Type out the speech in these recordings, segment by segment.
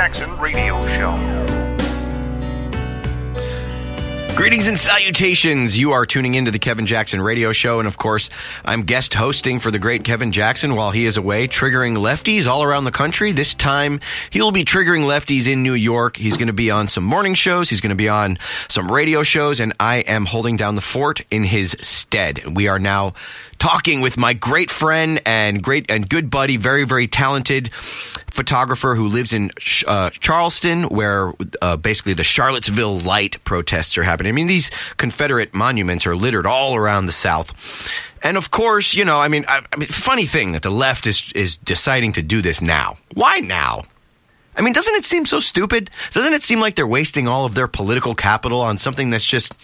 Jackson Radio Show. Greetings and salutations. You are tuning into the Kevin Jackson Radio Show. And of course, I'm guest hosting for the great Kevin Jackson while he is away triggering lefties all around the country. This time, he'll be triggering lefties in New York. He's going to be on some morning shows. He's going to be on some radio shows. And I am holding down the fort in his stead. We are now talking with my great friend and good buddy, very, very talented photographer who lives in Charleston, where basically the Charlottesville Light protests are happening. I mean, these Confederate monuments are littered all around the South. And of course, you know, I mean, funny thing that the left is deciding to do this now. Why now? I mean, doesn't it seem so stupid? Doesn't it seem like they're wasting all of their political capital on something that's just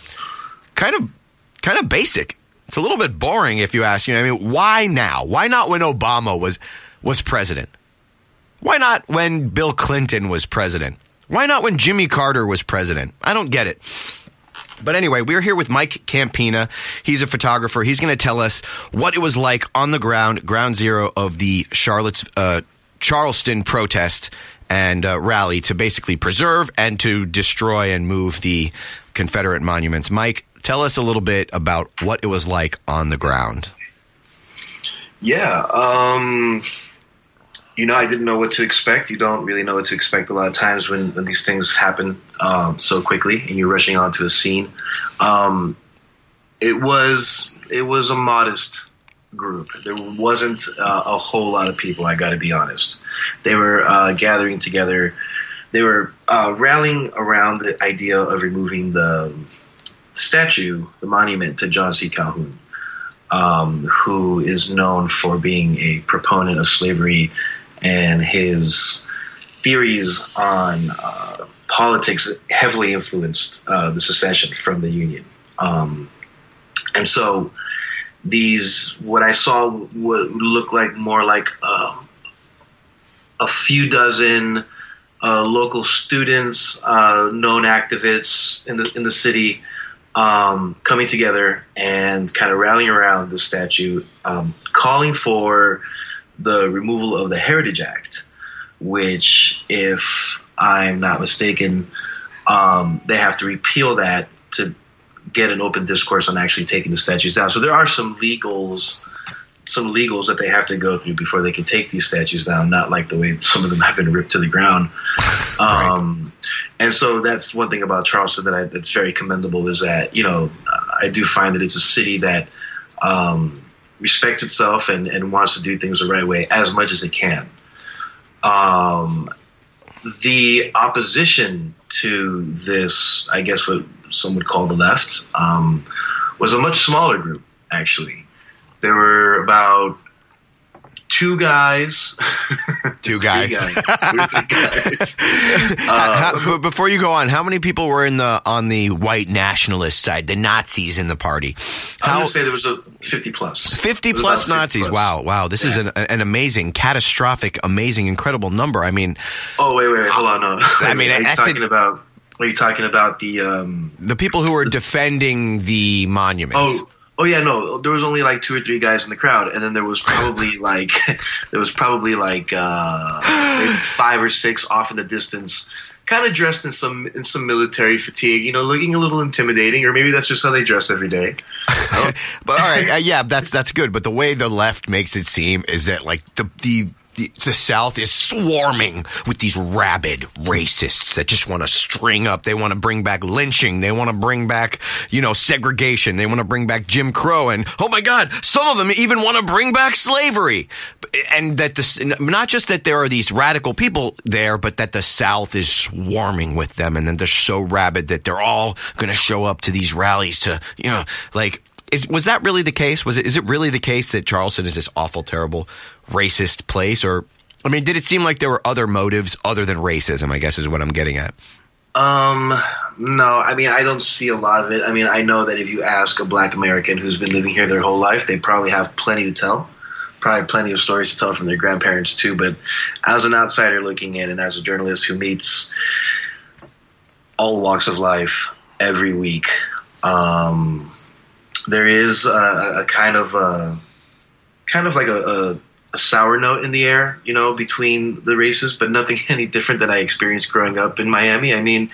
kind of basic? It's a little bit boring if you ask. You know, I mean, why now? Why not when Obama was president? Why not when Bill Clinton was president? Why not when Jimmy Carter was president? I don't get it. But anyway, we're here with Mike Campina. He's a photographer. He's going to tell us what it was like on the ground zero of the Charleston protest and rally to basically preserve and to destroy and move the Confederate monuments. Mike, tell us a little bit about what it was like on the ground. Yeah, you know, I didn't know what to expect. You don't really know what to expect a lot of times when these things happen so quickly and you're rushing onto a scene. It was a modest group. There wasn't a whole lot of people, I got to be honest. They were gathering together. They were rallying around the idea of removing the statue, the monument to John C. Calhoun, who is known for being a proponent of slavery and his theories on politics heavily influenced the secession from the Union. And so what I saw would look like more like a few dozen local students, known activists in the city, coming together and kind of rallying around the statue, calling for the removal of the Heritage Act, which, if I'm not mistaken, they have to repeal that to get an open discourse on actually taking the statues down. So there are some legals that they have to go through before they can take these statues down, not like the way some of them have been ripped to the ground. Right. And so that's one thing about Charleston that's very commendable, is that, you know, I do find that it's a city that respects itself and wants to do things the right way as much as it can. The opposition to this, I guess what some would call the left, was a much smaller group, actually. There were about two guys. Two guys. Before you go on, how many people were on the white nationalist side, the Nazis in the party? I would say there was 50 plus. 50 plus Nazis. 50 plus. Wow. This is an amazing, catastrophic, amazing, incredible number. I mean. Oh, wait. Hold on. No. I mean, are you talking about the people who were defending the monuments? Oh yeah, no. There was only like 2 or 3 guys in the crowd, and then there was probably like maybe 5 or 6 off in the distance, kind of dressed in some military fatigue, you know, looking a little intimidating, or maybe that's just how they dress every day. But all right, yeah, that's good. But the way the left makes it seem is that like the South is swarming with these rabid racists that just want to string up. They want to bring back lynching. They want to bring back, you know, segregation. They want to bring back Jim Crow. And, oh my God, some of them even want to bring back slavery. And that not just that there are these radical people there, but that the South is swarming with them. And then they're so rabid that they're all going to show up to these rallies to, you know, like, was that really the case? Is it really the case that Charleston is this awful, terrible, racist place? Or, I mean, did it seem like there were other motives other than racism, I guess is what I'm getting at? No, I mean, I don't see a lot of it. I mean, I know that if you ask a black American who's been living here their whole life, they probably have plenty to tell. Probably plenty of stories to tell from their grandparents too. But as an outsider looking in, and as a journalist who meets all walks of life every week, there is a kind of like a a sour note in the air, between the races, but nothing any different than I experienced growing up in Miami. I mean,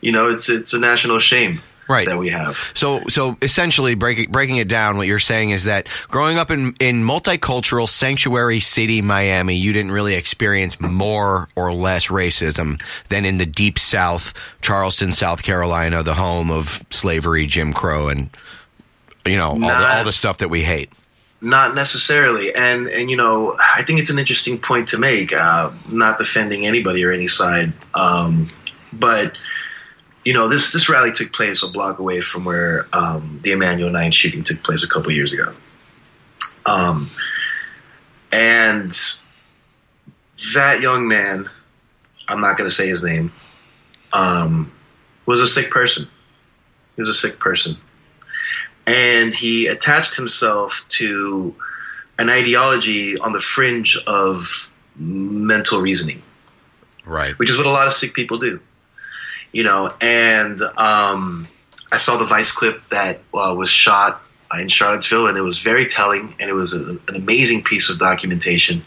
it's a national shame. Right. That we have. So essentially breaking it down, what you're saying is that growing up in multicultural sanctuary city Miami, you didn't really experience more or less racism than in the deep South, Charleston, South Carolina, the home of slavery, Jim Crow, and all the stuff that we hate. Not necessarily. And I think it's an interesting point to make, not defending anybody or any side. But this rally took place a block away from where the Emmanuel 9 shooting took place a couple years ago. And that young man, I'm not going to say his name, was a sick person. He was a sick person. And he attached himself to an ideology on the fringe of mental reasoning. Right. Which is what a lot of sick people do. And I saw the Vice clip that was shot in Charlottesville, and it was very telling, and it was an amazing piece of documentation.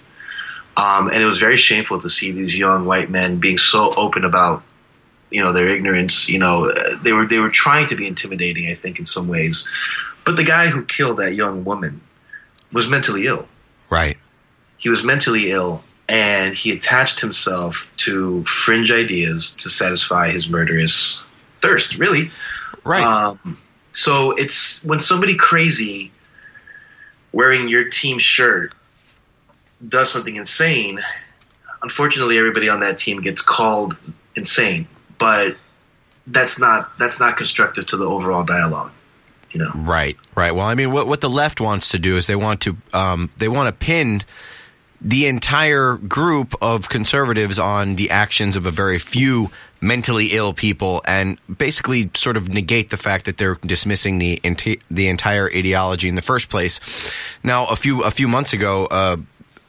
And it was very shameful to see these young white men being so open about, their ignorance. They were trying to be intimidating, I think, in some ways. But the guy who killed that young woman was mentally ill. Right. He was mentally ill. And he attached himself to fringe ideas to satisfy his murderous thirst, really. Right. So it's when somebody crazy wearing your team shirt does something insane, unfortunately everybody on that team gets called insane. But that's not constructive to the overall dialogue. Right. Well, I mean, what the left wants to do is they want to pin the entire group of conservatives on the actions of a very few mentally ill people, and basically sort of negate the fact that they're dismissing the entire ideology in the first place. Now, a few months ago,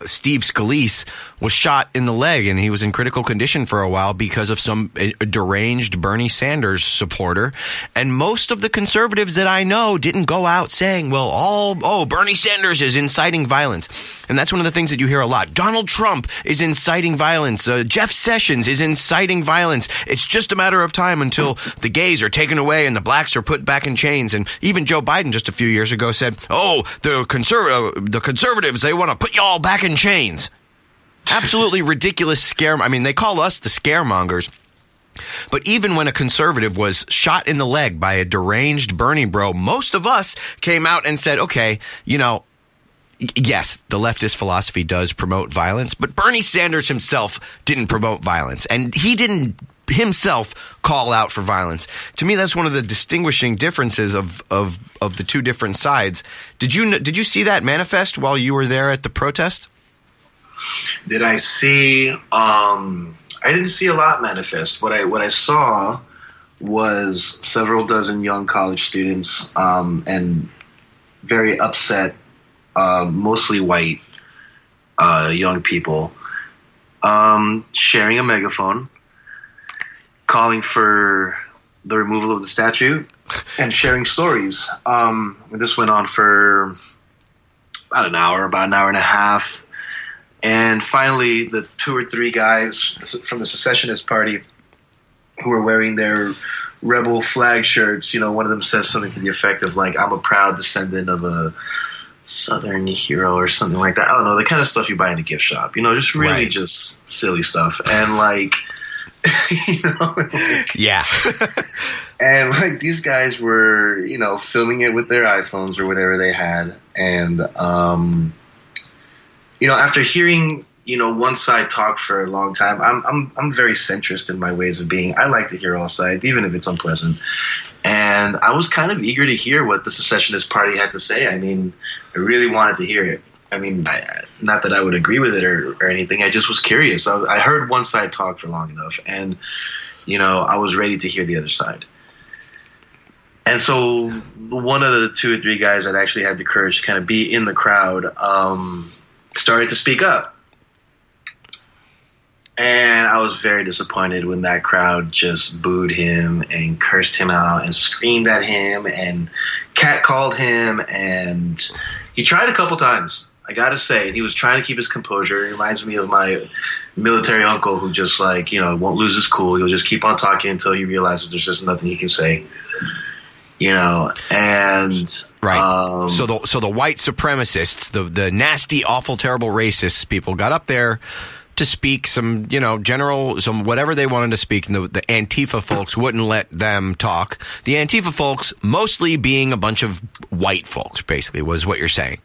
Steve Scalise was shot in the leg, and he was in critical condition for a while because of some deranged Bernie Sanders supporter. And most of the conservatives that I know didn't go out saying, Bernie Sanders is inciting violence. And that's one of the things that you hear a lot. Donald Trump is inciting violence. Jeff Sessions is inciting violence. It's just a matter of time until the gays are taken away and the blacks are put back in chains. And even Joe Biden just a few years ago said, the conservatives, they want to put y'all back in chains. Absolutely ridiculous scare. I mean, they call us the scaremongers. But even when a conservative was shot in the leg by a deranged Bernie bro, most of us came out and said, okay, yes, the leftist philosophy does promote violence, but Bernie Sanders himself didn't promote violence, and he didn't himself call out for violence. To me, that's one of the distinguishing differences of the two different sides. Did you see that manifest while you were there at the protest? Did I see? I didn't see a lot manifest. What I saw was several dozen young college students and very upset, mostly white young people, sharing a megaphone, calling for the removal of the statue, and sharing stories. This went on for about an hour and a half. And finally, the 2 or 3 guys from the secessionist party who were wearing their rebel flag shirts, one of them says something to the effect of, like, I'm a proud descendant of a Southern hero or something like that. I don't know, the kind of stuff you buy in a gift shop, just really just silly stuff. And, like, yeah. And, like, these guys were, filming it with their iPhones or whatever they had. And, after hearing, one side talk for a long time, I'm very centrist in my ways of being. I like to hear all sides, even if it's unpleasant. And I was kind of eager to hear what the secessionist party had to say. I mean, I really wanted to hear it. I mean, not that I would agree with it or anything. I just was curious. I heard one side talk for long enough, and, I was ready to hear the other side. And so one of the 2 or 3 guys that actually had the courage to kind of be in the crowd started to speak up. And I was very disappointed when that crowd just booed him and cursed him out and screamed at him and catcalled him. And he tried a couple times. I gotta say, he was trying to keep his composure. He reminds me of my military uncle who just like, won't lose his cool. He'll just keep on talking until he realizes there's just nothing he can say. And right. So the white supremacists, the nasty, awful, terrible racists people got up there to speak some, some whatever they wanted to speak, and the Antifa folks wouldn't let them talk. The Antifa folks mostly being a bunch of white folks, basically, was what you're saying.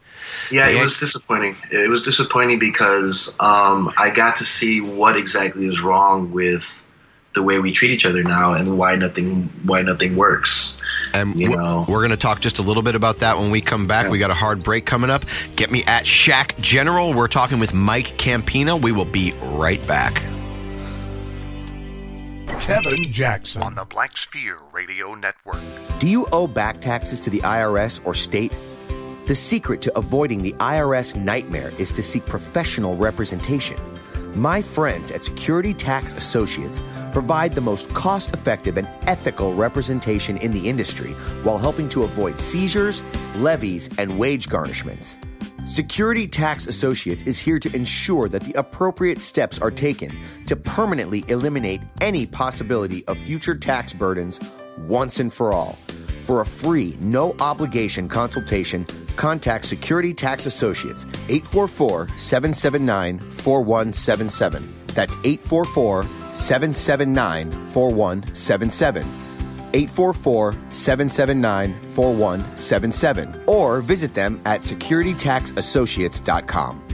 Yeah, it was disappointing. It was disappointing because I got to see what exactly is wrong with the way we treat each other now and why nothing works. And we're going to talk just a little bit about that when we come back. We got a hard break coming up. Get me at Shaq General. We're talking with Mike Campina. We will be right back. Kevin Jackson on the Black Sphere Radio Network. Do you owe back taxes to the IRS or state? The secret to avoiding the IRS nightmare is to seek professional representation. My friends at Security Tax Associates provide the most cost-effective and ethical representation in the industry while helping to avoid seizures, levies, and wage garnishments. Security Tax Associates is here to ensure that the appropriate steps are taken to permanently eliminate any possibility of future tax burdens once and for all. For a free, no-obligation consultation, contact Security Tax Associates, 844-779-4177. That's 844-779-4177. 844-779-4177. Or visit them at securitytaxassociates.com.